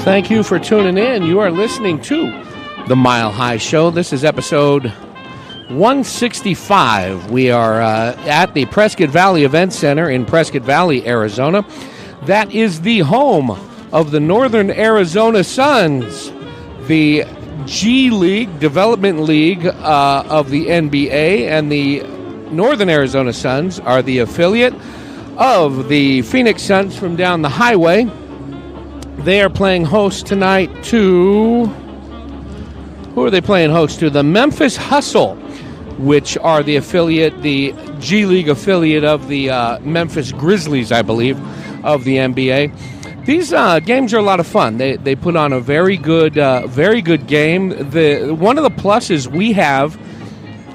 Thank you for tuning in. You are listening to The Mile High Show. This is episode 165. We are at the Prescott Valley Event Center in Prescott Valley, Arizona. That is the home of the Northern Arizona Suns, the G League, Development League of the NBA, and the Northern Arizona Suns are the affiliate of the Phoenix Suns from down the highway. They are playing host tonight to... Who are they playing host to? The Memphis Hustle, which are the affiliate, the G League affiliate of the Memphis Grizzlies, I believe, of the NBA. These games are a lot of fun. They put on a very good game. One of the pluses we have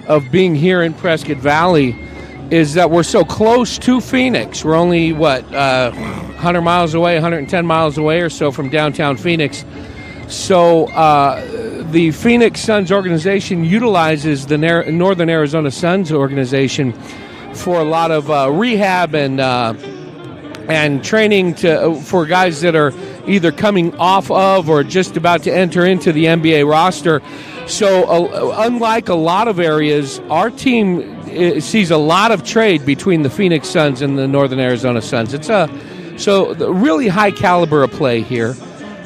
of being here in Prescott Valley is that we're so close to Phoenix. We're only, 100 miles away, 110 miles away or so from downtown Phoenix. So the Phoenix Suns organization utilizes the Northern Arizona Suns organization for a lot of rehab and training for guys that are either coming off of or just about to enter into the NBA roster. So unlike a lot of areas, our team sees a lot of trade between the Phoenix Suns and the Northern Arizona Suns. It's so really high caliber of play here.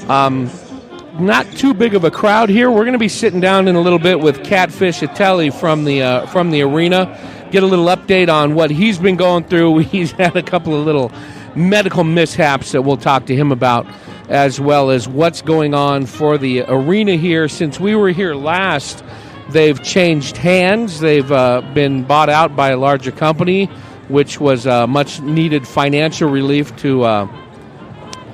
Not too big of a crowd here. We're going to be sitting down in a little bit with Catfish Athelli from the arena, get a little update on what he's been going through. He's had a couple of little medical mishaps that we'll talk to him about, as well as what's going on for the arena here. Since we were here last, they've changed hands. They've been bought out by a larger company, which was much needed financial relief to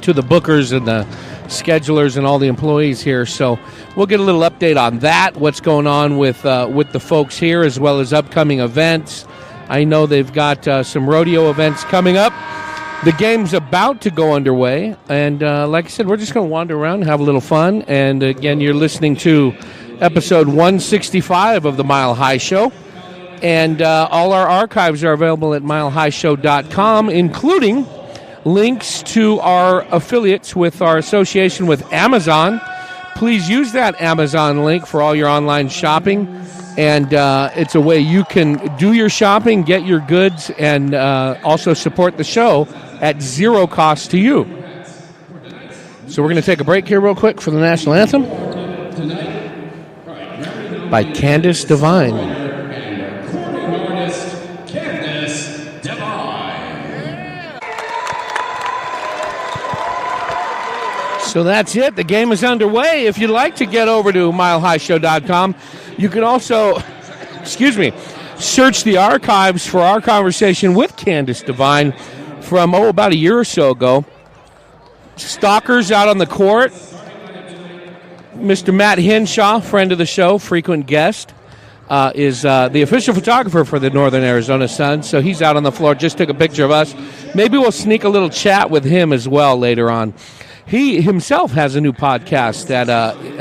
the bookers and the schedulers and all the employees here. So we'll get a little update on that, what's going on with the folks here, as well as upcoming events. I know they've got some rodeo events coming up. The game's about to go underway, and like I said, we're just going to wander around and have a little fun. And again, you're listening to episode 165 of the Mile High Show, and all our archives are available at milehighshow.com, including links to our affiliates with our association with Amazon. Please use that Amazon link for all your online shopping, and it's a way you can do your shopping, get your goods, and also support the show at zero cost to you. So we're going to take a break here real quick for the national anthem by Candace Devine. So that's it. The game is underway. If you'd like to get over to milehighshow.com, you can also, search the archives for our conversation with Candace Devine from, about a year or so ago. Stalkers out on the court. Mr. Matt Hinshaw, friend of the show, frequent guest, is the official photographer for the Northern Arizona Suns. So he's out on the floor, just took a picture of us. Maybe we'll sneak a little chat with him as well later on. He himself has a new podcast that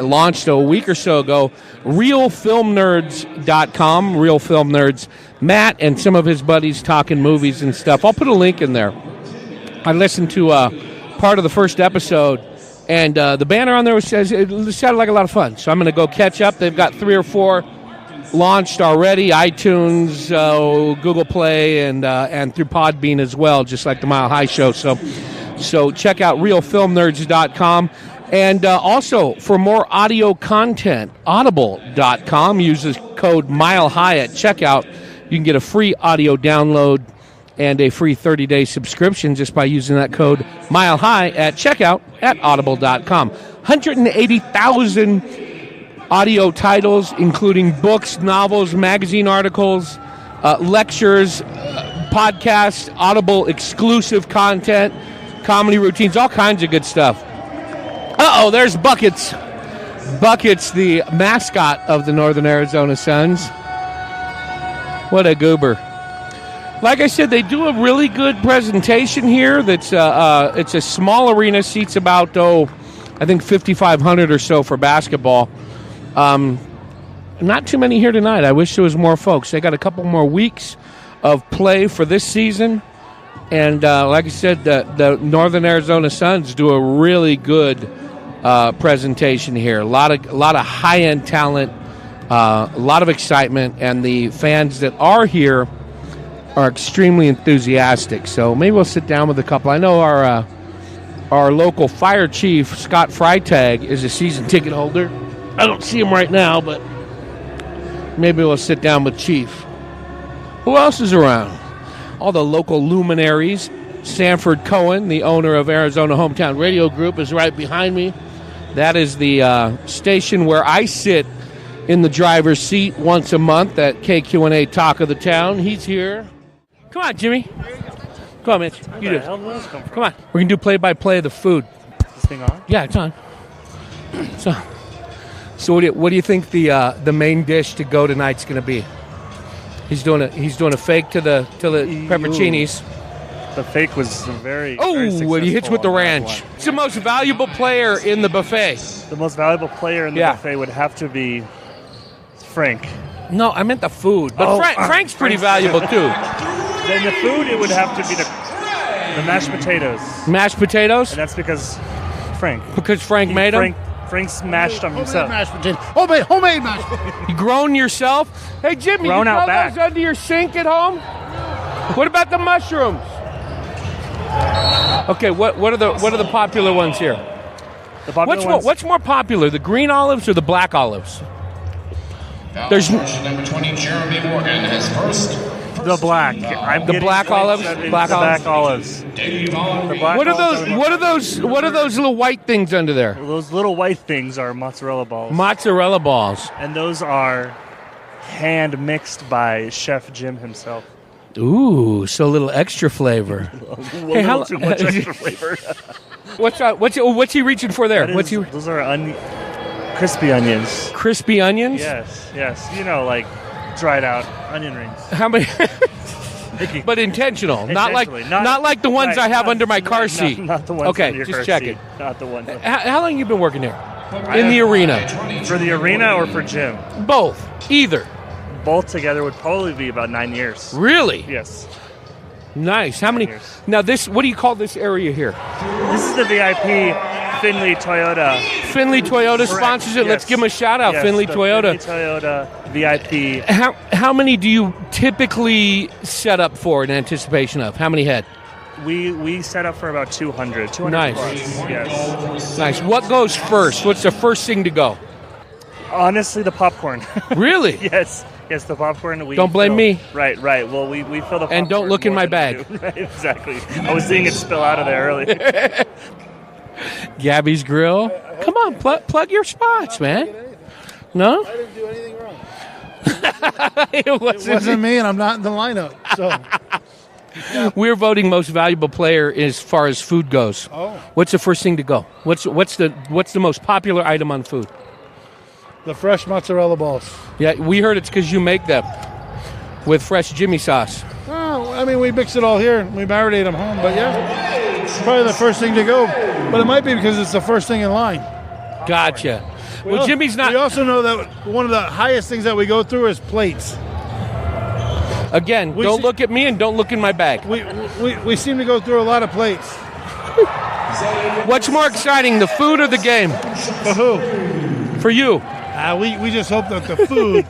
launched a week or so ago, realfilmnerds.com, Real Film Nerds. Matt and some of his buddies talking movies and stuff. I'll put a link in there. I listened to part of the first episode, and the banner on there says it sounded like a lot of fun. So I'm going to go catch up. They've got 3 or 4 launched already, iTunes, Google Play, and through Podbean as well, just like the Mile High Show. So check out realfilmnerds.com. And also, for more audio content, audible.com. Uses code MILEHIGH at checkout. You can get a free audio download and a free 30-day subscription just by using that code MILEHIGH at checkout at audible.com. 180,000 audio titles, including books, novels, magazine articles, lectures, podcasts, Audible exclusive content, comedy routines, all kinds of good stuff. There's Buckets. Buckets, the mascot of the Northern Arizona Suns. What a goober. Like I said, they do a really good presentation here. It's a small arena, seats about, I think 5,500 or so for basketball. Not too many here tonight. I wish there was more folks. They got a couple more weeks of play for this season. And like I said, the Northern Arizona Suns do a really good presentation here. A lot of high-end talent, a lot of excitement, and the fans that are here are extremely enthusiastic. So maybe we'll sit down with a couple. I know our local fire chief, Scott Freitag, is a season ticket holder. I don't see him right now, but maybe we'll sit down with Chief. Who else is around? All the local luminaries. Sanford Cohen, the owner of Arizona Hometown Radio Group, is right behind me. That is the station where I sit in the driver's seat once a month at KQ&A Talk of the Town. He's here. Come on, Jimmy. Come on, Mitch. You do it. Come on. We're going to do play-by-play of the food. Is this thing on? Yeah, it's on. So what do you think the main dish to go tonight's going to be? He's doing a fake to the pepperoncinis. The fake was very what he hits with the ranch. It's the most valuable player in the buffet. The most valuable player in the buffet would have to be Frank. No, I meant the food. But Frank's pretty valuable too. Then the food, it would have to be the mashed potatoes. Mashed potatoes? And that's because Frank. Because Frank made them? Frank's mashed them himself. Mashed potatoes. Homemade mashed potatoes. You grown yourself? Hey, Jimmy, grown you out throw back. those under your sink at home? What about the mushrooms? Okay, what are the popular ones here? What's more popular, the green olives or the black olives? There's number 20, Jeremy Morgan has first. The black. The black olives. Black olives. What are those little white things under there? Those little white things are mozzarella balls. Mozzarella balls. And those are hand mixed by Chef Jim himself. Ooh, so a little extra flavor. Hey, how too much extra flavor? What's he reaching for there? Those are crispy onions. Crispy onions? Yes. You know, like dried out onion rings. How many? But intentional, not like the ones I have under my car seat. Not the ones under your car seat. Okay, just check it. Not the ones. How long have you been working here? In the arena? For the arena or for Jim? Both. Either. Both together would probably be about 9 years. Really? Yes. Nice. How many? Years. Now, what do you call this area here? This is the VIP Finley Toyota. Finley Toyota sponsors it. Yes. Let's give them a shout out. Yes, Finley Toyota. Finley Toyota VIP. How many do you typically set up for in anticipation of? How many head? We set up for about 200. 200 Nice. plus. Yes. Nice. What goes first? What's the first thing to go? Honestly, the popcorn. Really? Yes, the popcorn. Don't blame me. Right. Well, we fill the popcorn. And don't look in my bag. Right, exactly. I was seeing it spill out of there earlier. Gabby's Grill. Come on, plug your spots, man. No? I didn't do anything wrong. It wasn't me, and I'm not in the lineup. So we're voting most valuable player as far as food goes. Oh. What's the first thing to go? What's the most popular item on food? The fresh mozzarella balls. Yeah, we heard it's because you make them with fresh Jimmy sauce. Oh, I mean, we mix it all here. We marinate them home, but yeah, it's probably the first thing to go. But it might be because it's the first thing in line. Gotcha. Well, Jimmy's not. We also know that one of the highest things that we go through is plates. Again, don't look at me and don't look in my bag. We seem to go through a lot of plates. What's more exciting, the food or the game? For who? For you. We just hope that the food.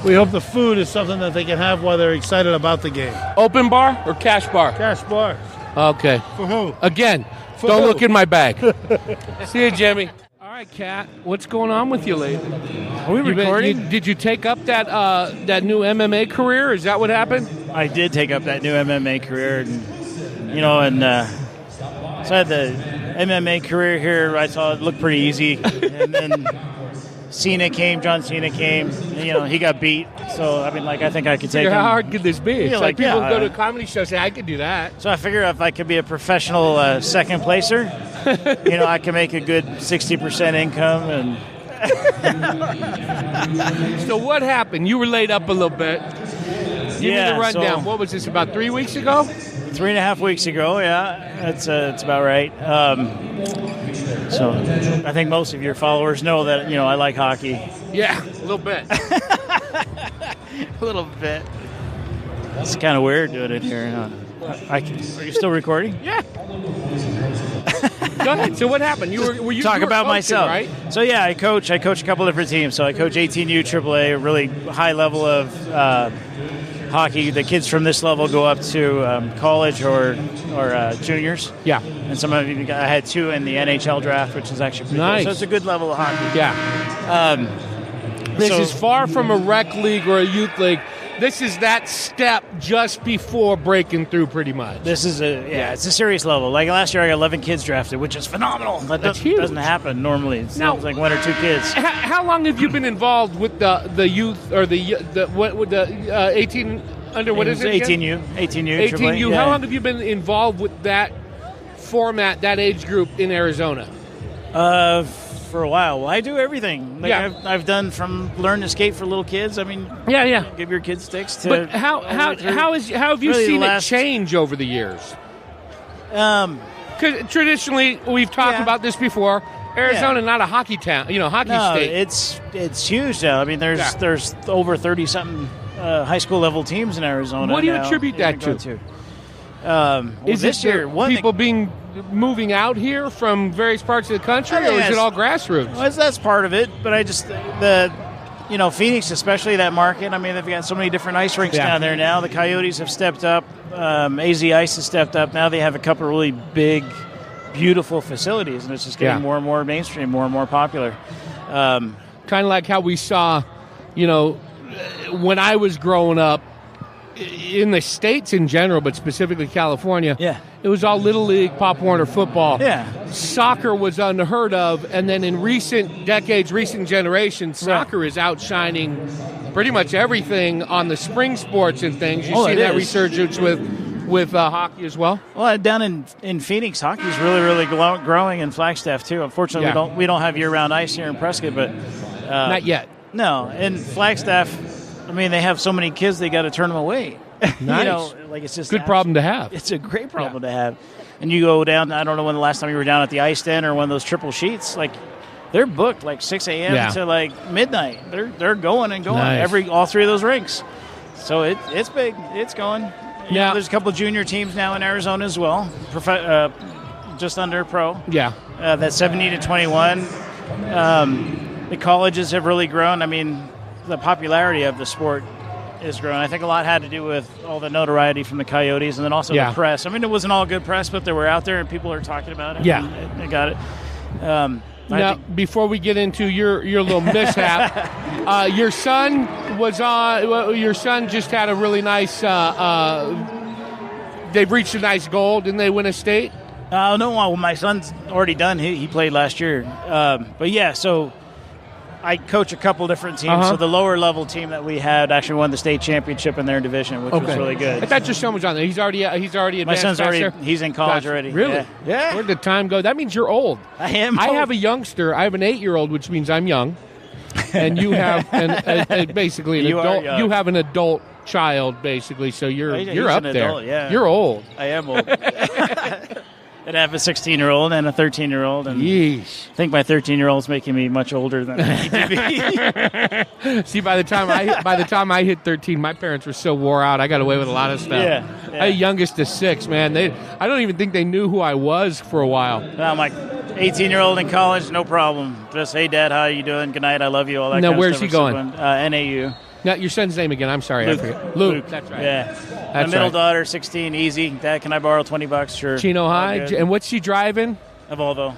We hope the food is something that they can have while they're excited about the game. Open bar or cash bar? Cash bar. Okay. For who? Again, For don't who? look in my bag. See you, Jimmy. All right, Kat, what's going on with you lately? Are we recording? Did you take up that new MMA career? Is that what happened? I did take up that new MMA career, and so I had the MMA career here. I saw it looked pretty easy, and then John Cena came. And, he got beat. So I think I could take him. How hard could this be? It's like people go to a comedy show and say, I could do that. So I figure if I could be a professional second placer, I can make a good 60% income. And So what happened? You were laid up a little bit. Give me the rundown. So, what was this, about 3 weeks ago? 3.5 weeks ago, yeah. That's about right. So I think most of your followers know that, I like hockey. Yeah, a little bit. A little bit. It's kind of weird doing it here. Huh? Are you still recording? Yeah. Go ahead. So what happened? Were you Talk were about coaching, myself, right? So yeah, I coach a couple different teams. So I coach 18U AAA, a really high level of hockey. The kids from this level go up to college or juniors. Yeah. And some of you, I had 2 in the NHL draft, which is actually pretty Nice. good. So it's a good level of hockey. Yeah. This so- is far from a rec league or a youth league. This is that step just before breaking through, pretty much. This is it's a serious level. Like last year, I got 11 kids drafted, which is phenomenal. That's huge. Doesn't happen normally. It's Now- like 1 or 2 kids. How long have you been involved with the youth or the 18 under what is it? 18U, 18U, 18U. AAA, How yeah. long have you been involved with that format, that age group in Arizona? For a while. Well, I do everything. Like Yeah. I've done from learn to skate for little kids. I mean, Yeah. give your kids sticks to. But how have you really seen the it last- change over the years? Um, Because traditionally, we've talked Yeah. about this before. Arizona, not a hockey town, hockey no, state. it's huge now. I mean, there's over 30 something high school level teams in Arizona. What do you now attribute you that can go to? Is this year people moving out here from various parts of the country, or is it all grassroots? Well, that's part of it, but I just Phoenix, especially that market. I mean, they've got so many different ice rinks down there now. The Coyotes have stepped up. AZ Ice has stepped up. Now they have a couple of really big, beautiful facilities, and it's just getting more and more mainstream, more and more popular. Kind of like how we saw, when I was growing up, in the States in general, but specifically California, it was all Little League, Pop Warner football. Yeah. Soccer was unheard of, and then in recent decades, recent generations, soccer is outshining pretty much everything on the spring sports and things. You see that resurgence with hockey as well? Well, down in Phoenix, hockey is really, really growing in Flagstaff, too. Unfortunately, we don't have year-round ice here in Prescott, but... Not yet. No, in Flagstaff... I mean, they have so many kids, they got to turn them away. Nice. It's just good problem to have. It's a great problem to have. And you go down, I don't know when the last time you were down at the ice den or one of those triple sheets, they're booked 6 a.m. to midnight. They're going and going all 3 of those rinks. So it's big. It's going. There's a couple of junior teams now in Arizona as well, just under pro. Yeah. That's 70 to 21. The colleges have really grown. I mean, the popularity of the sport is growing. I think a lot had to do with all the notoriety from the Coyotes and then also the press. I mean, it wasn't all good press, but they were out there and people are talking about it. Yeah. They got it. Now, before we get into your little mishap, your son was on. Your son just had a really nice. They've reached a nice goal. Didn't they win a state? No, well, my son's already done. He played last year. But yeah, so I coach a couple different teams. So the lower level team that we had actually won the state championship in their division, which was really good. I thought your son was on there. He's already advanced. My son's already. He's in college already. Really? Yeah. Where'd the time go? That means you're old. I am. I have a youngster. I have an 8-year-old, which means I'm young, and you have basically an adult. You have an adult child, basically. So you're up there. Adult, yeah. You're old. I am old. And I have a 16-year-old and a 13-year-old, and Yeesh. I think my 13-year-old's making me much older than I need to be. See, by the time I hit 13, my parents were so wore out. I got away with a lot of stuff. Yeah. I had youngest to 6, man. I don't even think they knew who I was for a while. I'm like 18-year-old in college, no problem. Just, hey, Dad, how you doing? Good night, I love you. All that. Now, kind where's of he stuff. going? NAU. Now, your son's name again? I'm sorry, Luke. I forget. Luke. That's right. Yeah. My middle daughter, 16, easy. Dad, can I borrow $20? Sure. Chino High. And what's she driving? A Volvo.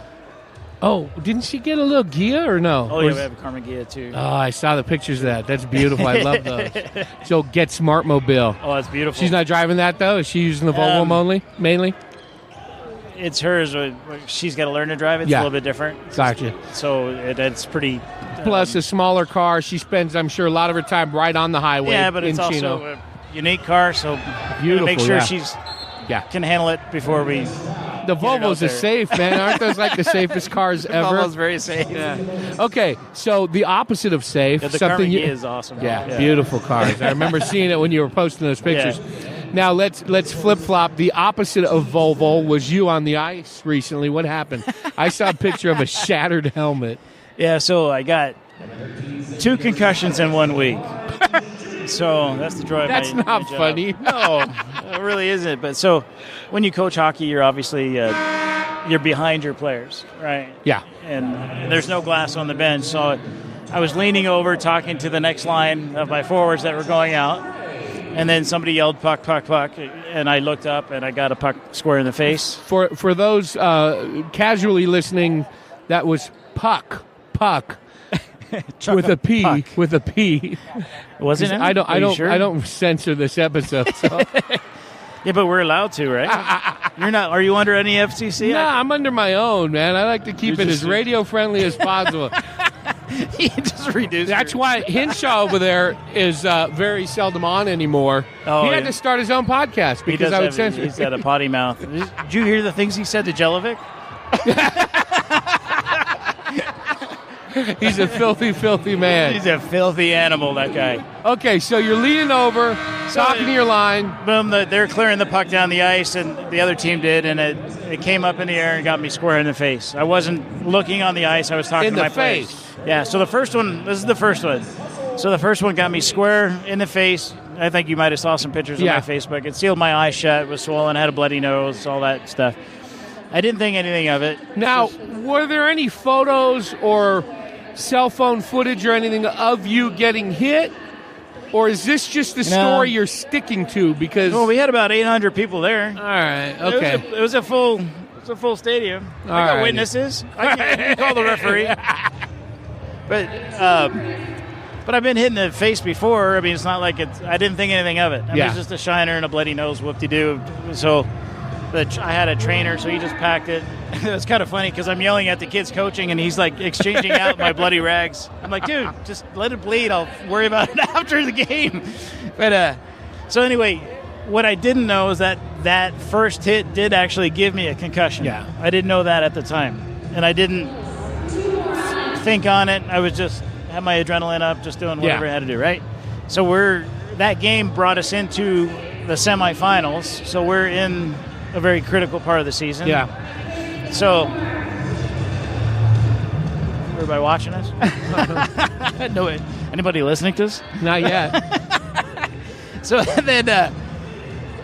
Oh, didn't she get a little Gia or no? Oh, yeah, we have a Karma Gia, too. Oh, I saw the pictures of that. That's beautiful. I love those. So Get Smart Mobile. Oh, that's beautiful. She's not driving that, though? Is she using the Volvo mainly? It's hers. She's got to learn to drive. It's a little bit different. Gotcha. So it's pretty... Plus a smaller car. She spends, I'm sure, a lot of her time right on the highway. Yeah, but it's Chino. also a unique car, so beautiful. Make sure she's can handle it before we. The Volvo's is safe, man. Aren't those like the safest cars ever? The Volvo's very safe. Yeah. Okay, so the opposite of safe. Yeah, the Karma Gia is awesome. Yeah, beautiful cars. I remember seeing it when you were posting those pictures. Yeah. Now let's flip flop. The opposite of Volvo was you on the ice recently. What happened? I saw a picture of a shattered helmet. Yeah, so I got 2 concussions in 1 week. So that's the joy of That's not my funny. No, it really isn't. But so when you coach hockey, you're obviously you're behind your players, right? Yeah. And there's no glass on the bench, so I was leaning over talking to the next line of my forwards that were going out, and then somebody yelled puck, puck, puck, and I looked up and I got a puck square in the face. For those casually listening, that was puck with a P, puck. with a P. Wasn't it? I don't censor this episode. So. Yeah, but we're allowed to, right? You're not. Are you under any FCC? No, I'm under my own, man. I like to keep it as radio friendly as possible. You just reduce. That's why Hinshaw over there is very seldom on anymore. Oh, he had to start his own podcast because I would censor. He's got a potty mouth. Did you hear the things he said to Jelovic? He's a filthy, filthy man. He's a filthy animal, that guy. Okay, so you're leaning over, talking to your line. Boom, they're clearing the puck down the ice, and the other team did, and it came up in the air and got me square in the face. I wasn't looking on the ice. I was talking to my players. In the face? Yeah, so this is the first one. So the first one got me square in the face. I think you might have saw some pictures on my Facebook. It sealed my eye shut. It was swollen, had a bloody nose, all that stuff. I didn't think anything of it. Now, were there any photos or cell phone footage or anything of you getting hit? Or is this just the story you're sticking to? Because we had about 800 people there. All right, okay. It was a full stadium. I got witnesses. I can call the referee. But I've been hit in the face before. I mean, it's not like I didn't think anything of it. I mean, it was just a shiner and a bloody nose, whoop-de-doo. So I had a trainer, so he just packed it. It was kind of funny because I'm yelling at the kids coaching, and he's like exchanging out my bloody rags. I'm like, dude, just let it bleed. I'll worry about it after the game. But so anyway, what I didn't know is that first hit did actually give me a concussion. Yeah. I didn't know that at the time, and I didn't think on it. I was just had my adrenaline up, just doing whatever I had to do, right? So that game brought us into the semifinals, so we're in a very critical part of the season. Yeah. So, everybody watching us? No, anybody listening to us? Not yet. So then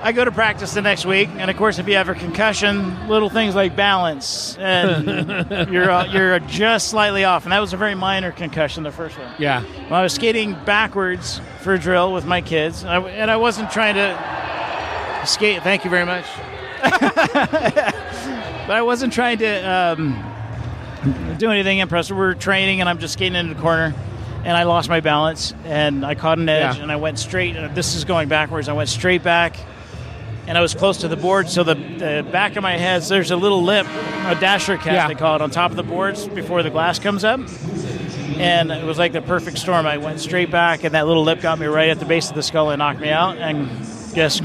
I go to practice the next week, and of course, if you have a concussion, little things like balance, and you're just slightly off, and that was a very minor concussion, the first one. Yeah. Well, I was skating backwards for a drill with my kids, and I wasn't trying to skate. Thank you very much. But I wasn't trying to do anything impressive. We were training, and I'm just skating into the corner, and I lost my balance, and I caught an edge, and I went straight. This is going backwards. I went straight back, and I was close to the board, so the back of my head, so there's a little lip, a dasher cap, they call it, on top of the boards before the glass comes up. And it was like the perfect storm. I went straight back, and that little lip got me right at the base of the skull and knocked me out, and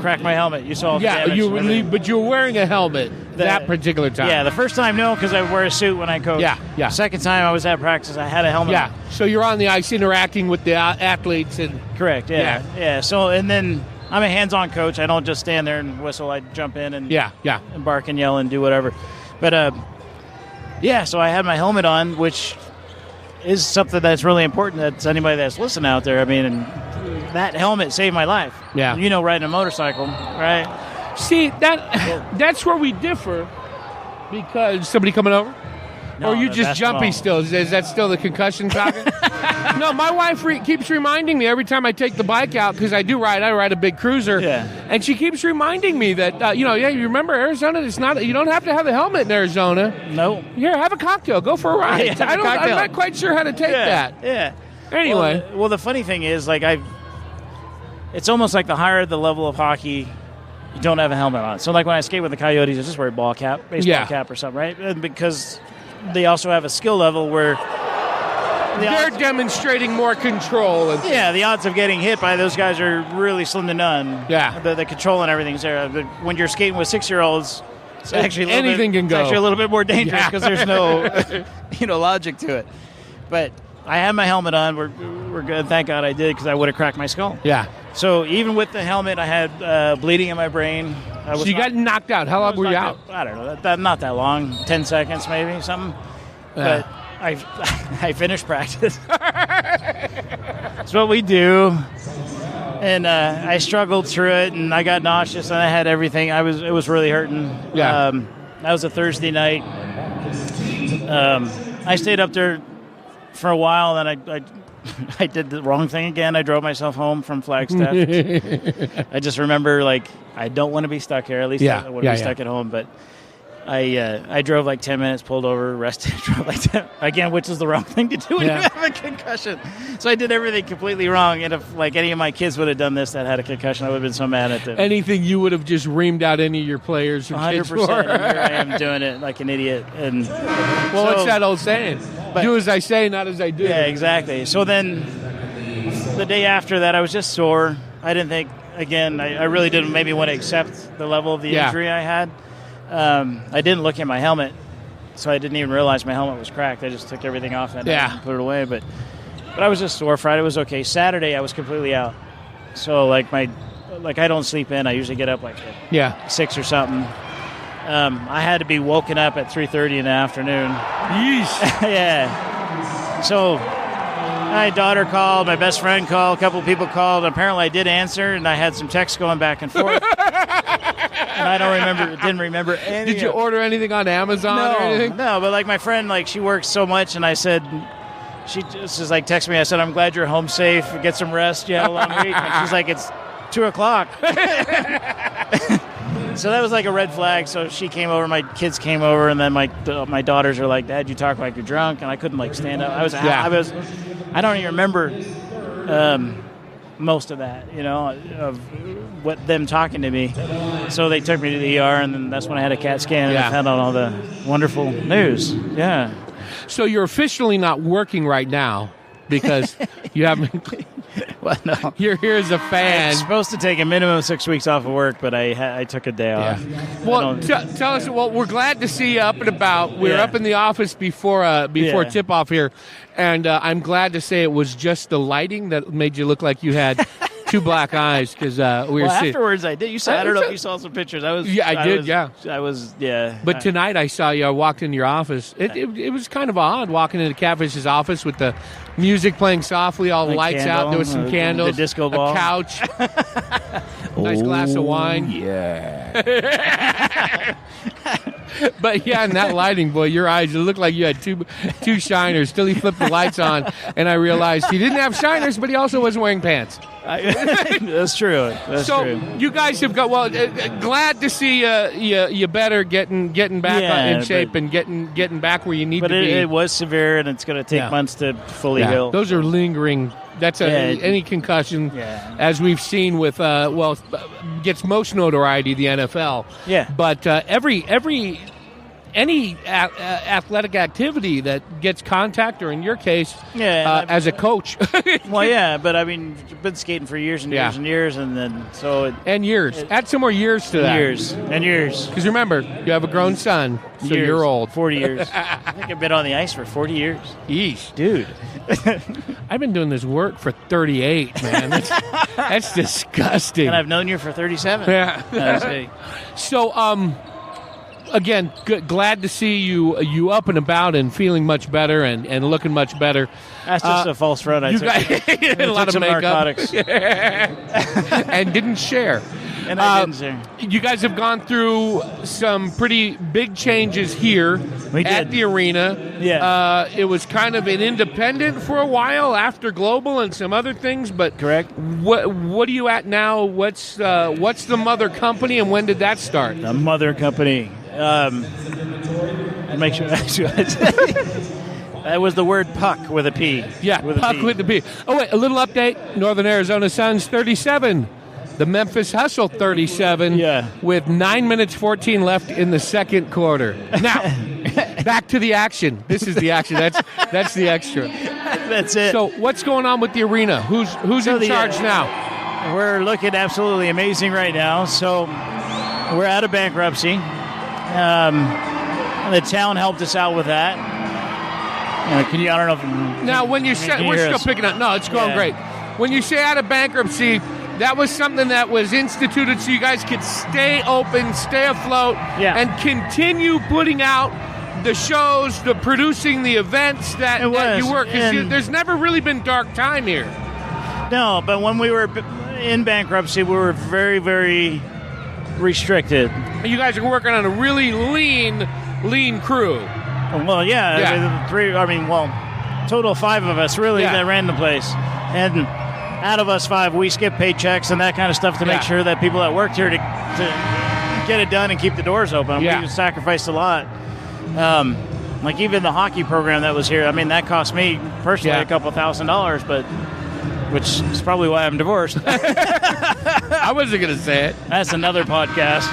cracked my helmet. You saw the damage. But you were wearing a helmet that particular time. Yeah, the first time, no, because I wear a suit when I coach. Yeah. Second time I was at practice, I had a helmet. Yeah, so you're on the ice interacting with the athletes. Correct, yeah. So, and then I'm a hands-on coach. I don't just stand there and whistle. I jump in and and bark and yell and do whatever. But, so I had my helmet on, which is something that's really important to anybody that's listening out there. I mean, and that helmet saved my life. Yeah. You know, riding a motorcycle, right? See, that's where we differ, because somebody coming over? No, or you just jumpy still? Is that still the concussion talking? No, my wife keeps reminding me every time I take the bike out, because I ride a big cruiser, and she keeps reminding me that, you remember Arizona, it's not, you don't have to have a helmet in Arizona. No. Here, have a cocktail, go for a ride. I'm not quite sure how to take that. Yeah. Anyway. Well, the funny thing is, like, it's almost like the higher the level of hockey, you don't have a helmet on. So, like, when I skate with the Coyotes, I just wear a baseball cap or something, right? And because they also have a skill level where they're demonstrating more control. The odds of getting hit by those guys are really slim to none. Yeah. The control and everything's there. When you're skating with 6-year-olds, it's actually anything can go. It's actually a little bit more dangerous because there's no logic to it. But I had my helmet on. We're good. Thank God I did, because I would have cracked my skull. Yeah. So even with the helmet, I had bleeding in my brain. So you got knocked out. How long were you out? I don't know. Not that long. 10 seconds maybe, something. Yeah. But I finished practice. That's what we do. And I struggled through it, and I got nauseous, and I had everything. It was really hurting. Yeah. That was a Thursday night. I stayed up there for a while, and I did the wrong thing again. I drove myself home from Flagstaff. I just remember, like, I don't want to be stuck here. At least I want to be stuck at home. But I drove like 10 minutes, pulled over, rested, drove like 10 again, which is the wrong thing to do when you have a concussion. So I did everything completely wrong. And if like any of my kids would have done this that had a concussion, I would have been so mad at them. Anything you would have just reamed out any of your players. 100%. And here I am doing it like an idiot. And what's that old saying? Do as I say, not as I do. Yeah, exactly. So then the day after that, I was just sore. I didn't think, again, I really didn't maybe want to accept the level of the injury I had. I didn't look at my helmet, so I didn't even realize my helmet was cracked. I just took everything off and put it away. But I was just sore. Friday was okay. Saturday, I was completely out. So like I don't sleep in. I usually get up like at 6 or something. I had to be woken up at 3:30 in the afternoon. Yeesh. Yeah. So my daughter called, my best friend called, a couple of people called. Apparently I did answer, and I had some texts going back and forth. And I didn't remember any. Did you order anything on Amazon or anything? No, but like my friend, like she works so much, and I said, she just is like text me. I said, I'm glad you're home safe. Get some rest. You had a long week. And she's like, it's 2:00. So that was like a red flag. So she came over, my kids came over, and then my daughters are like, Dad, you talk like you're drunk, and I couldn't like stand up. I don't even remember most of that, of what them talking to me. So they took me to the ER, and then that's when I had a CAT scan and I found out all the wonderful news. Yeah. So you're officially not working right now because you haven't. Well, no. You're here as a fan. I'm supposed to take a minimum of 6 weeks off of work, but I took a day off. Well, tell us. Well, we're glad to see you up and about. We were up in the office before tip-off here, and I'm glad to say it was just the lighting that made you look like you had two black eyes, because we were seeing. Afterwards, I did. I don't know if you saw some pictures. I was. But tonight I saw you. I walked into your office. It was kind of odd walking into Catfish's office with the music playing softly, all the lights out. There was some candles, the disco ball, a couch, nice glass of wine. Yeah. But yeah, and that lighting, boy, your eyes, it looked like you had two shiners. Till he flipped the lights on, and I realized he didn't have shiners, but he also wasn't wearing pants. That's true. So you guys have got glad to see you better getting back in shape and getting back where you need to be. But it was severe, and it's going to take months to fully heal. Those are lingering. That's any concussion, as we've seen with gets most notoriety the NFL. Yeah, but any athletic activity that gets contact, or in your case, as a coach. But I mean, you've been skating for years and years and years, and then years. Add some more years to that. Years. Because remember, you have a grown son, so you're old. 40 years. I think I've been on the ice for 40 years. Yeesh, dude. I've been doing this work for 38, man. That's disgusting. And I've known you for 37. Yeah. So, again, glad to see you up and about and feeling much better and looking much better. That's just a false front. I took a lot of makeup. Narcotics. And didn't share. And I didn't share. You guys have gone through some pretty big changes here at the arena. Yeah. It was kind of an independent for a while after Global and some other things, but correct. What are you at now? What's the mother company, and when did that start? The mother company. Make sure that was the word puck with a P. Yeah, puck with the P. Oh, wait, a little update. Northern Arizona Suns 37. The Memphis Hustle 37. Yeah. With 9 minutes 14 left in the second quarter. Now, back to the action. This is the action. That's the extra. That's it. So what's going on with the arena? Who's in charge now? We're looking absolutely amazing right now. So we're out of bankruptcy. The town helped us out with that. Can you? I don't know. If, now, when you say we're still picking up, no, it's going great. When you say out of bankruptcy, that was something that was instituted so you guys could stay open, stay afloat, and continue putting out the shows, producing the events that you work. Because there's never really been dark time here. No, but when we were in bankruptcy, we were very, very restricted. You guys are working on a really lean crew. Well, yeah. Total of 5 of us really that ran the place. And out of us 5, we skip paychecks and that kind of stuff to make sure that people that worked here to get it done and keep the doors open. Yeah. We sacrificed a lot. Like even the hockey program that was here, I mean, that cost me personally a couple $1,000, but which is probably why I'm divorced. I wasn't going to say it. That's another podcast.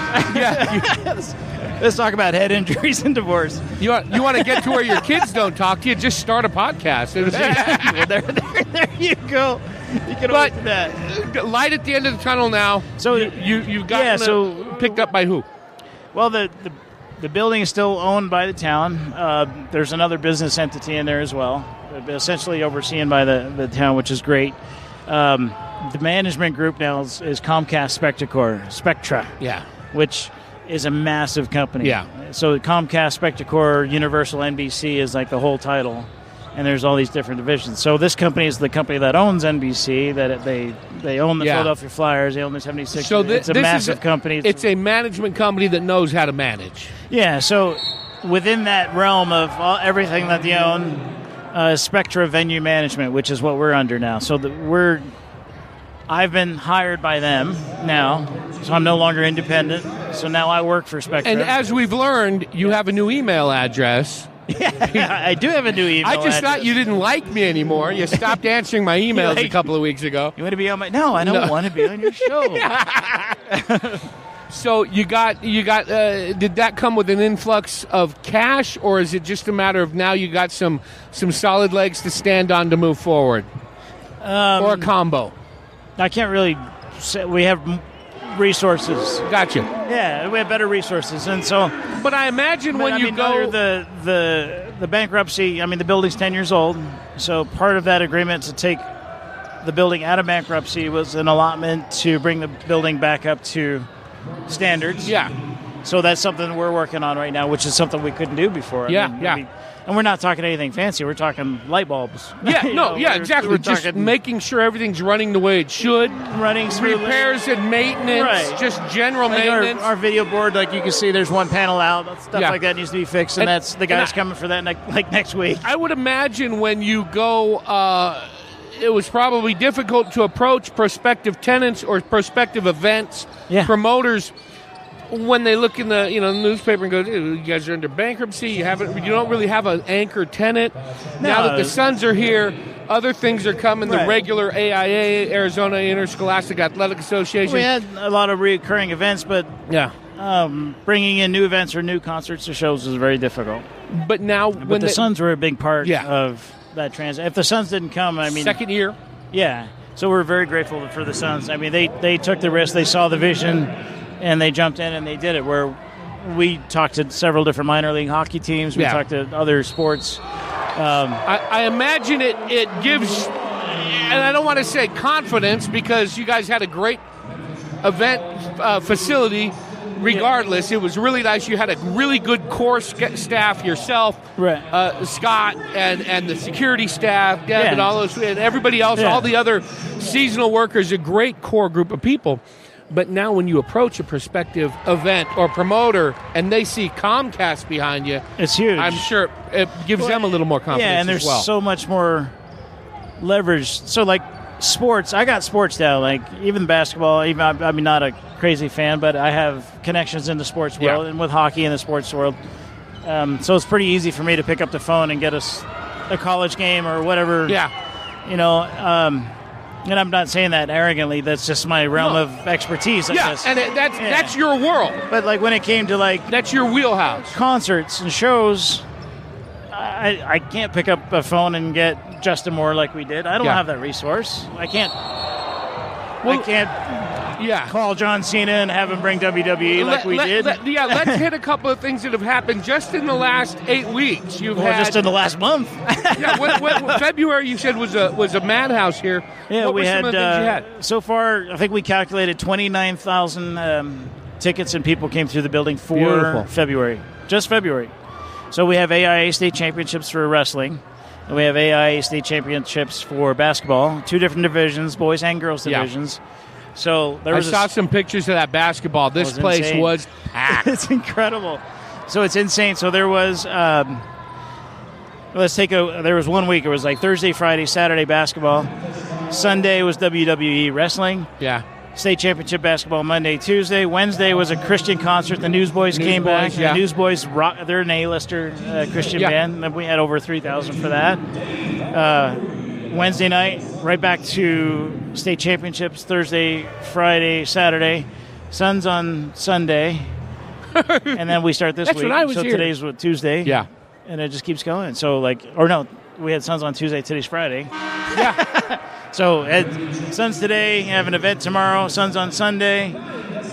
Let's talk about head injuries and divorce. You want to get to where your kids don't talk to you, just start a podcast. Well, there you go. You can always do that. Light at the end of the tunnel now. So you've gotten picked up by who? Well, the building is still owned by the town. There's another business entity in there as well, essentially overseen by the town, which is great. The management group now is Comcast Spectra. Yeah. Which is a massive company. Yeah. So Comcast, Spectacor, Universal, NBC is like the whole title, and there's all these different divisions. So this company is the company that owns NBC, that they own the Philadelphia Flyers, they own the 76ers. So it's a massive company. It's a management company that knows how to manage. Yeah, so within that realm of everything that they own, Spectra Venue Management, which is what we're under now. So I've been hired by them now, so I'm no longer independent. So now I work for Spectra. And as we've learned, you have a new email address. Yeah, I do have a new email address. I just thought you didn't like me anymore. You stopped answering my emails a couple of weeks ago. You want to be on my... No, I don't want to be on your show. So you got. Did that come with an influx of cash, or is it just a matter of now you got some solid legs to stand on to move forward, or a combo? I can't really say. We have resources. Gotcha. Yeah, we have better resources, and so. But I imagine when you go the bankruptcy. I mean, the building's 10 years old, so part of that agreement to take the building out of bankruptcy was an allotment to bring the building back up to standards. Yeah. So that's something we're working on right now, which is something we couldn't do before. And we're not talking anything fancy. We're talking light bulbs. Yeah, exactly. We're just making sure everything's running the way it should. Running smoothly. Repairs and maintenance, just general maintenance. Our video board, like you can see, there's one panel out. Stuff like that needs to be fixed, and that's the guy's coming for that next week. I would imagine when you go, it was probably difficult to approach prospective tenants or prospective events, promoters, when they look in the newspaper and go, you guys are under bankruptcy. You don't really have an anchor tenant. Now that the Suns are here, other things are coming. The regular AIA, Arizona Interscholastic Athletic Association. We had a lot of recurring events, but bringing in new events or new concerts or shows is very difficult. But now, when the Suns were a big part of that transit. If the Suns didn't come, I mean, second year, So we're very grateful for the Suns. I mean, they took the risk, they saw the vision. And they jumped in and they did it, where we talked to several different minor league hockey teams. We talked to other sports. I imagine it gives, and I don't want to say confidence, because you guys had a great event facility. Regardless, it was really nice. You had a really good core staff yourself, Scott, and the security staff, Deb, and all those, and everybody else, all the other seasonal workers, a great core group of people. But now when you approach a prospective event or promoter and they see Comcast behind you, it's huge. I'm sure it gives them a little more confidence. Yeah, and there's so much more leverage. So, like sports, I got sports now. Like even basketball, I'm not a crazy fan, but I have connections in the sports world and with hockey in the sports world. So it's pretty easy for me to pick up the phone and get us a college game or whatever. And I'm not saying that arrogantly. That's just my realm of expertise, I guess. And that's your world. But like when it came to that's your wheelhouse. Concerts and shows, I can't pick up a phone and get Justin Moore like we did. I don't have that resource. I can't. Call John Cena and have him bring WWE like we did. Let's hit a couple of things that have happened just in the last 8 weeks. Just in the last month. February you said was a madhouse here. Yeah, what were some of the things you had? So far, I think we calculated 29,000 tickets and people came through the building for February. Just February. So we have AIA state championships for wrestling. And we have AIA state championships for basketball. 2 different divisions, boys and girls divisions. So I saw some pictures of that basketball. This place insane. was packed. It's incredible. So it's insane. So there was, there was 1 week. It was like Thursday, Friday, Saturday basketball. Sunday was WWE wrestling. Yeah. State championship basketball Monday, Tuesday. Wednesday was a Christian concert. The Newsboys came back. Yeah. The Newsboys, they're an A-lister Christian band. And we had over 3,000 for that. Wednesday night, right back to state championships. Thursday, Friday, Saturday. Suns on Sunday. And then we start this That's week. when I was so here. Today's Tuesday. Yeah. And it just keeps going. So, we had Suns on Tuesday. Today's Friday. Yeah. So, Suns today, have an event tomorrow. Suns on Sunday.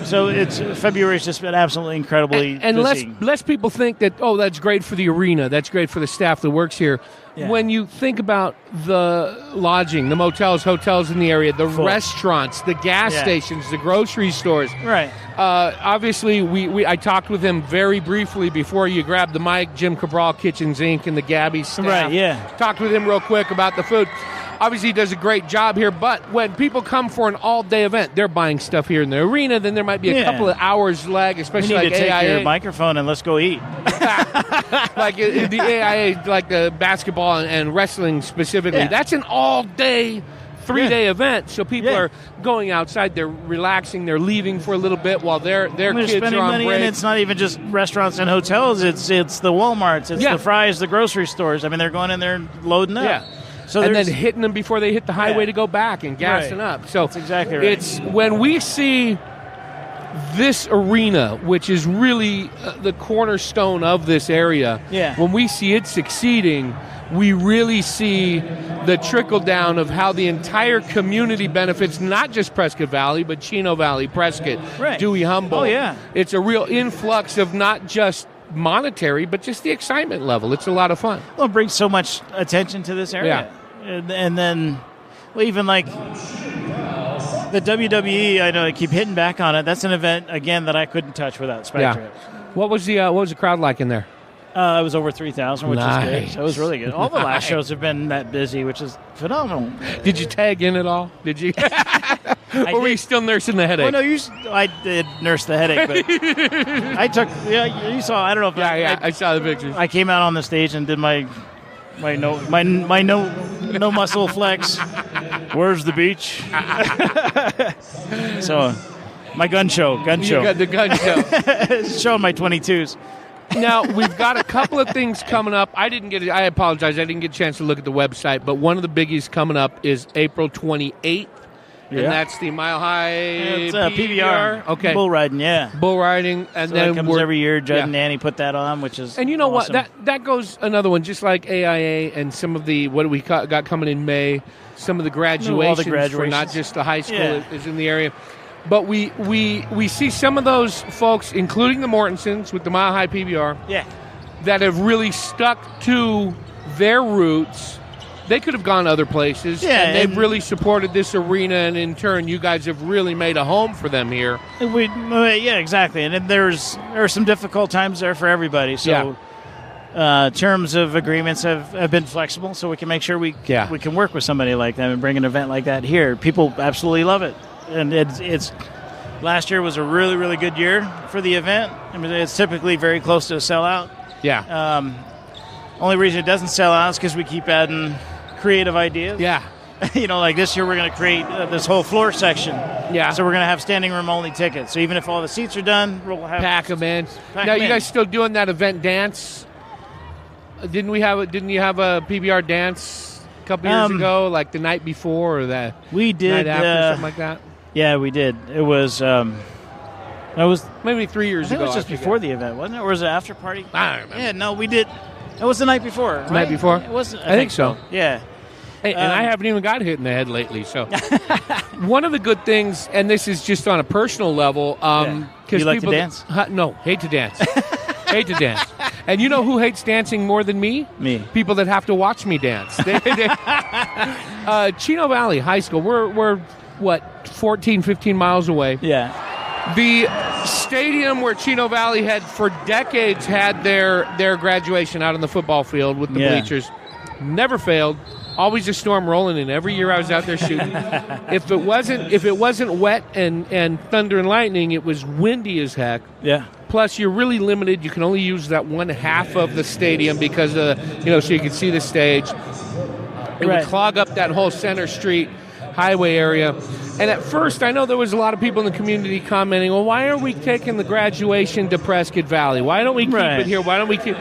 So, February's just been absolutely incredibly and busy. less people think that, that's great for the arena. That's great for the staff that works here. Yeah. When you think about the lodging, the motels, hotels in the area, the restaurants, the gas stations, the grocery stores. Right. Obviously, I talked with him very briefly before you grabbed the mic, Jim Cabral, Kitchens Inc., and the Gabby staff. Right, yeah. Talked with him real quick about the food. Obviously, he does a great job here, but when people come for an all-day event, they're buying stuff here in the arena, then there might be a couple of hours lag, especially you need like to take AIA. your microphone and let's go eat. Like the AIA, like the basketball and wrestling specifically. Yeah. That's an all-day, 3-day event, so people are going outside, they're relaxing, they're leaving for a little bit while their They're kids spending are on money, break. and it's not even just restaurants and hotels. It's the Walmarts, it's Yeah. the Fry's, the grocery stores. I mean, they're going in there loading up. Yeah. So and there's- then hitting them before they hit the highway Yeah. to go back and gassing Right. up. So That's exactly right. It's when we see this arena, which is really the cornerstone of this area, when we see it succeeding, we really see the trickle down of how the entire community benefits, not just Prescott Valley, but Chino Valley, Prescott, Dewey, Humboldt. Oh, yeah. It's a real influx of not just monetary, but just the excitement level. It's a lot of fun. Well, it brings so much attention to this area. And then, even like the WWE, I know I keep hitting back on it. That's an event, again, that I couldn't touch without Spectre. What was the crowd like in there? It was over 3,000, which is good. So it was really good. All the last Nice. shows have been that busy, which is phenomenal. Did you tag in at all? Did you? Or were you still nursing the headache? Well, no, I did nurse the headache, but I took. Yeah, you saw. I don't know if I saw the pictures. I came out on the stage and did my no muscle flex. Where's the beach? So, my gun show. You got the gun show. Showing my 22s. Now, we've got a couple of things coming up. I apologize. I didn't get a chance to look at the website, but one of the biggies coming up is April 28th. And that's the Mile High It's PBR. Okay. Bull riding, yeah. Bull riding. And So then that comes every year. Judd and Annie put that on, which is And you know awesome. what? That goes another one, just like AIA and some of the, what we got coming in May, some of the graduations, for not just the high school is in the area. But we see some of those folks, including the Mortensons with the Mile High PBR, that have really stuck to their roots. They could have gone other places, and they've really supported this arena, and in turn, you guys have really made a home for them here. Exactly. And there are some difficult times there for everybody. So terms of agreements have been flexible, so we can make sure we can work with somebody like them and bring an event like that here. People absolutely love it. And it's last year was a really, really good year for the event. I mean, it's typically very close to a sellout. Yeah. Only reason it doesn't sell out is because we keep adding creative ideas. Yeah. Like this year we're going to create this whole floor section. Yeah. So we're going to have standing room only tickets. So even if all the seats are done, we'll have pack them in. Pack Now, 'em you in. guys still doing that event dance? Didn't you have a PBR dance a couple years ago, like the night before or the we did night after, something like that? Yeah, we did. It was that was maybe 3 years I think ago. it was just I forget. before the event, wasn't it? Or was it after party? I don't remember. Yeah, no, we did. It was the night before. Right? Night before? It was. I think so. Yeah. Hey, and I haven't even got hit in the head lately. So one of the good things, and this is just on a personal level, You like to dance? No, hate to dance. Hate to dance. And you know who hates dancing more than me? Me. People that have to watch me dance. Chino Valley High School. We're what, 14, 15 miles away. Yeah. The stadium where Chino Valley had for decades had their graduation out on the football field with the bleachers never failed. always a storm rolling in. Every year I was out there shooting. If it wasn't wet and thunder and lightning, it was windy as heck. Yeah. Plus, you're really limited. You can only use that one half of the stadium because so you can see the stage. It would clog up that whole Center Street highway area. And at first, I know there was a lot of people in the community commenting, well, why are we taking the graduation to Prescott Valley? Why don't we keep it here? Why don't we keep...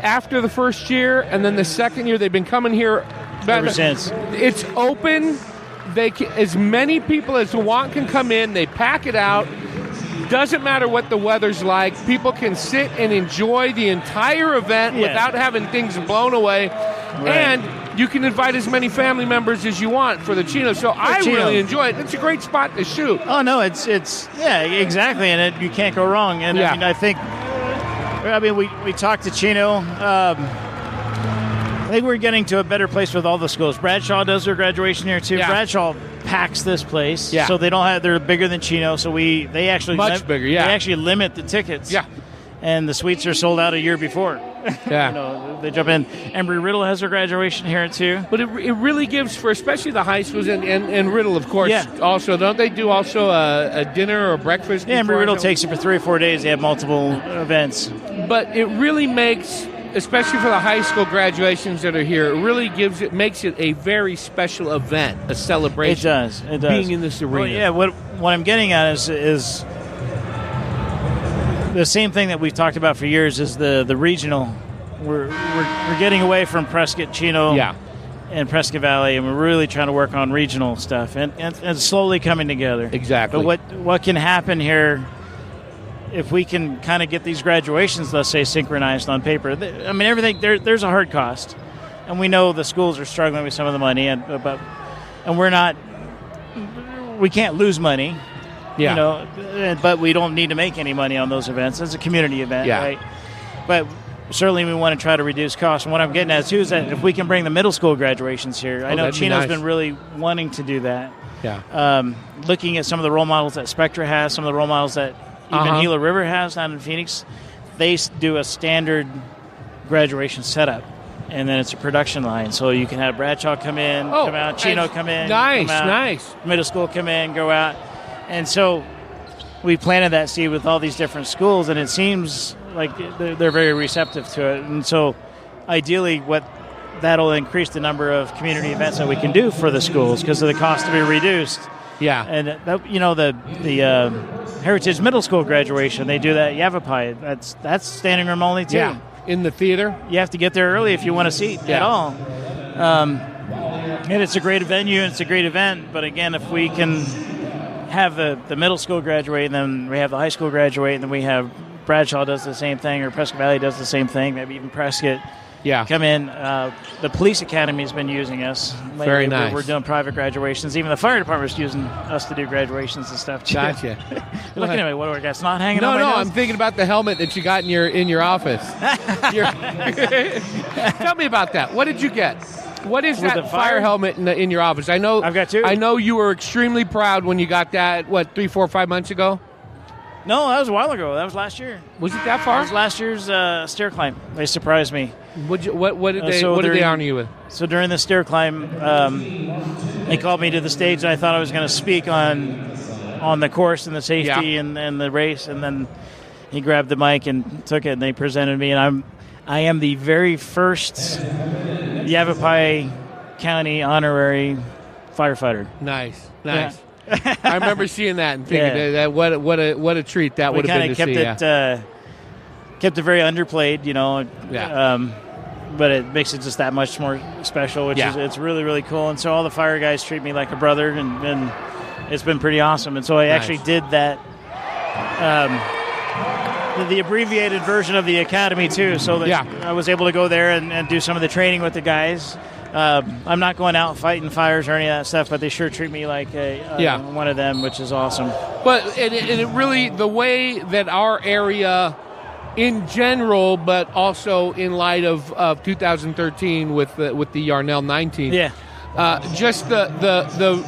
After the first year and then the second year, they've been coming here. Ever since. It's open. As many people as want can come in. They pack it out. Doesn't matter what the weather's like. People can sit and enjoy the entire event without having things blown away. Right. And you can invite as many family members as you want for the Chino. So I really enjoy it. It's a great spot to shoot. Oh, no, it's exactly. And you can't go wrong. And I mean, we talked to Chino. I think we're getting to a better place with all the schools. Bradshaw does their graduation here too. Yeah. Bradshaw packs this place, so they're bigger than Chino. So they actually bigger. Yeah, they actually limit the tickets. Yeah, and the suites are sold out a year before. Yeah, they jump in. Embry-Riddle has their graduation here too. But it really gives for especially the high schools and Riddle, of course. Yeah. Also, don't they do also a dinner or breakfast? Yeah, Embry-Riddle takes you for 3 or 4 days. They have multiple events. But it really makes, especially for the high school graduations that are here, it makes it a very special event, a celebration. It does. Being in this arena. Well, what I'm getting at is the same thing that we've talked about for years is the regional. We're getting away from Prescott, Chino, and Prescott Valley, and we're really trying to work on regional stuff and slowly coming together. Exactly. But what can happen here if we can kind of get these graduations, let's say, synchronized on paper? I mean, everything there's a hard cost, and we know the schools are struggling with some of the money, and we can't lose money. Yeah. But we don't need to make any money on those events. It's a community event, right? But certainly we want to try to reduce costs. And what I'm getting at too is that if we can bring the middle school graduations here, I know Chino's been really wanting to do that. Yeah. Looking at some of the role models that Spectra has, some of the role models that even Gila River has down in Phoenix, they do a standard graduation setup. And then it's a production line. So you can have Bradshaw come in, come out, Chino come in. Nice. Middle school come in, go out. And so we planted that seed with all these different schools, and it seems like they're very receptive to it. And so ideally that'll increase the number of community events that we can do for the schools because of the cost to be reduced. Yeah. And the Heritage Middle School graduation, they do that Yavapai. That's standing room only too. Yeah. In the theater. You have to get there early if you want a seat at all. And it's a great venue and it's a great event, but again, if we can have the middle school graduate, and then we have the high school graduate, and then we have Bradshaw does the same thing, or Prescott Valley does the same thing, maybe even Prescott come in. The police academy has been using us. Lately. Very nice. We're doing private graduations. Even the fire department's using us to do graduations and stuff too. Gotcha. You're looking at me. What do I got? Snot hanging on my nose? I'm thinking about the helmet that you got in your office. Tell me about that. What did you get? What is that fire helmet in your office? I know I've got 2. I know you were extremely proud when you got that. 3, 4, 5 months ago? No, that was a while ago. That was last year. Was it that far? That was last year's stair climb. They surprised me. What did they honor you with? So during the stair climb, they called me to the stage, and I thought I was going to speak on the course and the safety and the race, and then he grabbed the mic and took it, and they presented me, and I am the very first Yavapai County honorary firefighter. Nice. Yeah. I remember seeing that and thinking that what a treat that would have been to see. Kept it very underplayed, but it makes it just that much more special, which is it's really, really cool. And so all the fire guys treat me like a brother, and it's been pretty awesome. And so I actually did that. The abbreviated version of the academy too, so that I was able to go there and do some of the training with the guys. I'm not going out fighting fires or any of that stuff, but they sure treat me like one of them, which is awesome. But it really, the way that our area in general, but also in light of 2013 with the Yarnell 19, just the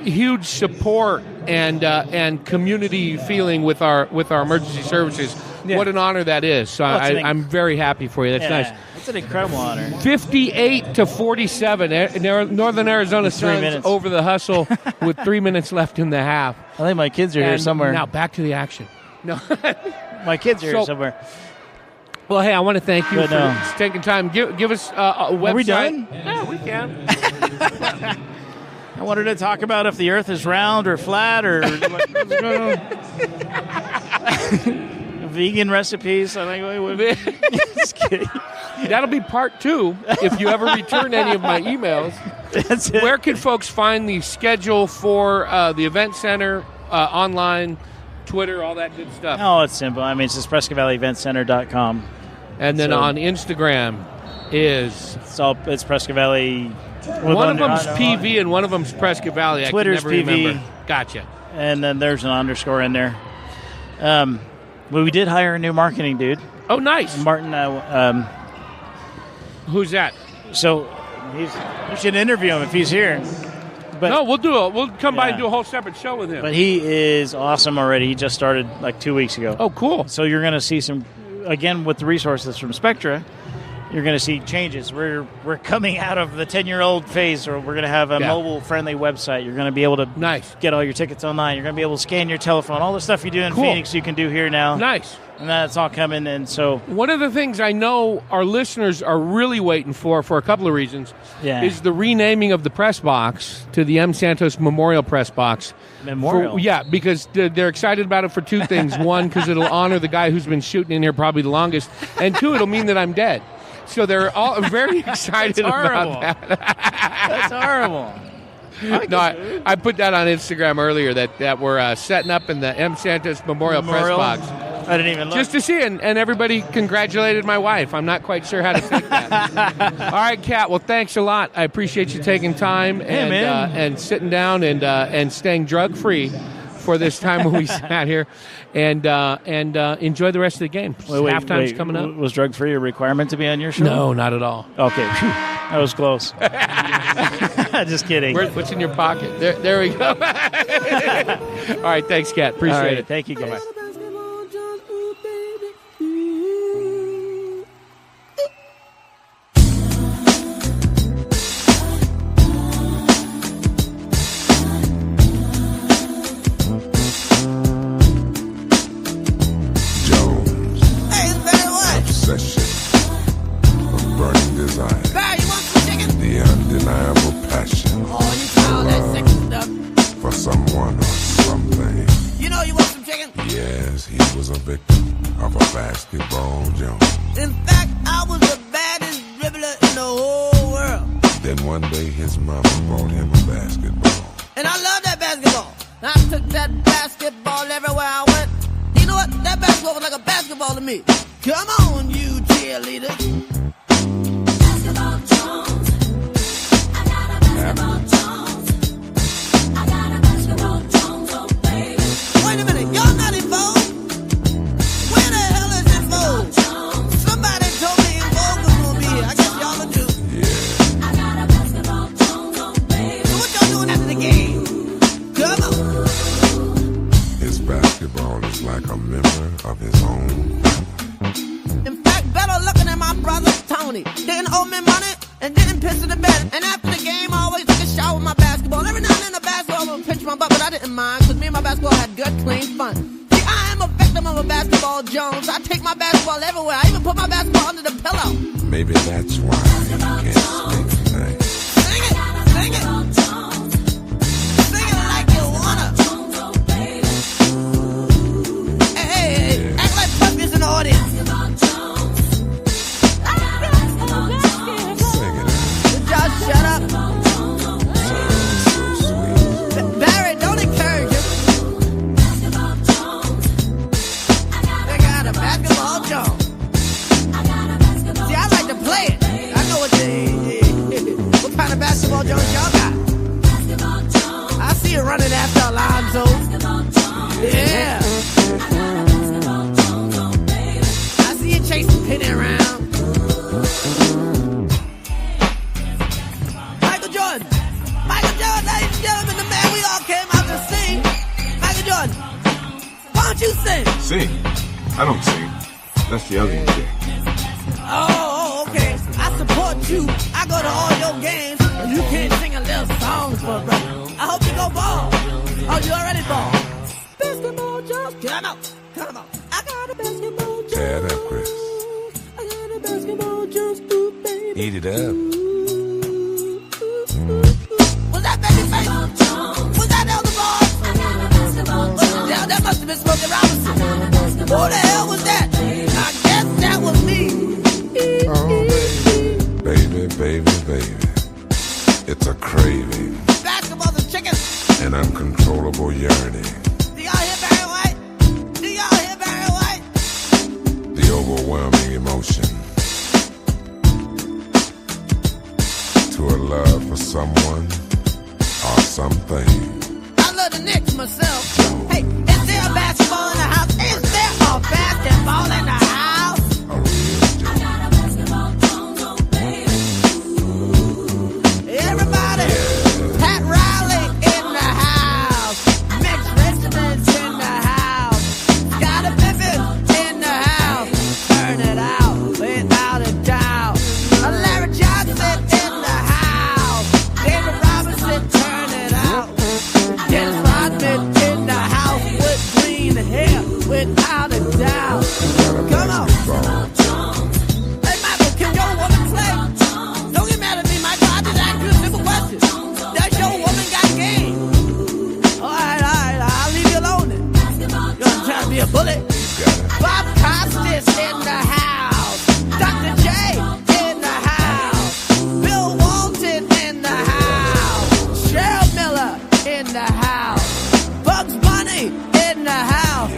huge support and community feeling with our emergency services what an honor that is. So I'm very happy for you. That's nice. It's an incredible honor. 58-47. Northern Arizona Suns over the Hustle with 3 minutes left in the half. I think my kids are here somewhere. Now back to the action. No, my kids are here somewhere. Well, hey, I want to thank you for taking time. Give us a website. Are we done? Yeah, we can. I wanted to talk about if the Earth is round or flat or what's going on. Vegan recipes. I think. Just kidding. That'll be part 2 if you ever return any of my emails. That's it. Where can folks find the schedule for the event center, online, Twitter, all that good stuff? Oh, it's simple. I mean, it's just PrescottValleyEventCenter.com. And then on Instagram is... It's Prescott Valley... One of them's PV and one of them's Prescott Valley. Twitter's I can never PV. remember. Gotcha. And then there's an underscore in there. Well, we did hire a new marketing dude. Oh, nice. Martin. Who's that? So you should interview him if he's here. But, no, we'll do it. We'll come by and do a whole separate show with him. But he is awesome already. He just started like 2 weeks ago. Oh, cool. So you're going to see some, again, with the resources from Spectra, you're going to see changes. We're coming out of the 10-year-old phase, or we're going to have a mobile-friendly website. You're going to be able to get all your tickets online. You're going to be able to scan your telephone. All the stuff you do in Phoenix, you can do here now. Nice. And that's all coming. And so one of the things I know our listeners are really waiting for a couple of reasons, is the renaming of the press box to the M. Santos Memorial Press Box. Memorial? Because they're excited about it for 2 things. One, because it'll honor the guy who's been shooting in here probably the longest. And 2, it'll mean that I'm dead. So they're all very excited about that. That's horrible. I put that on Instagram earlier that we're setting up in the M. Santos Memorial Press Box. I didn't even look. Just to see it, and everybody congratulated my wife. I'm not quite sure how to take that. All right, Kat, well, thanks a lot. I appreciate you taking time and sitting down and staying drug-free for this time when we sat here. And enjoy the rest of the game. Halftime's coming up. Was drug-free a requirement to be on your show? No, not at all. Okay. That was close. Just kidding. What's in your pocket? There we go. All right, thanks, Kat. Appreciate it. Thank you, guys. Bye-bye. I don't sing. That's the other thing. Oh, okay. I support you. I go to all your games. You can't sing a little song for a brother. I hope you go ball. Oh, you already ball. Basketball jump. Come on. Come on. I got a basketball jump. Tear it up, Chris. I got a basketball jump, baby. Eat it up. Was that baby face? Was that Elder Ball? Yeah, that must have been Smokey Robinson. Who the hell was that? I guess that was me. Baby, baby, baby. It's a craving. Basketballs and chicken. An uncontrollable yearning. Do y'all hear Barry White? Do y'all hear Barry White? The overwhelming emotion. To a love for someone or something. I love the Knicks myself. Hey, is there a basketball in the house? Is there a basketball in the house? A real joke. Everybody, Pat Riley in the house. Mitch Richmond's in the house. Scottie Pippen in the house. Turn it out without a doubt. Larry Johnson in the house. David Robinson, turn it out. Dennis Rodman in the house with green hair without a doubt. Come on. Hey, Michael, can your woman play? Don't get mad at me, Michael. I just asked you a simple question. Does your woman got game? All right. I'll leave you alone then. You're trying to be a bully. Bob Costas in the house. Dr. J in the house. Bill Walton in the house. Cheryl Miller in the house. Bugs Bunny in the house.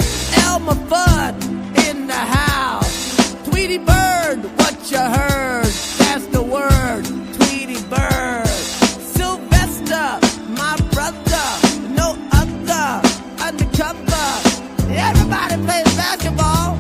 Elmer Fudd in the house. Tweety Bird, what you heard? That's the word. Tweety Bird. Sylvester, my brother. No other. Undercover. Everybody plays basketball.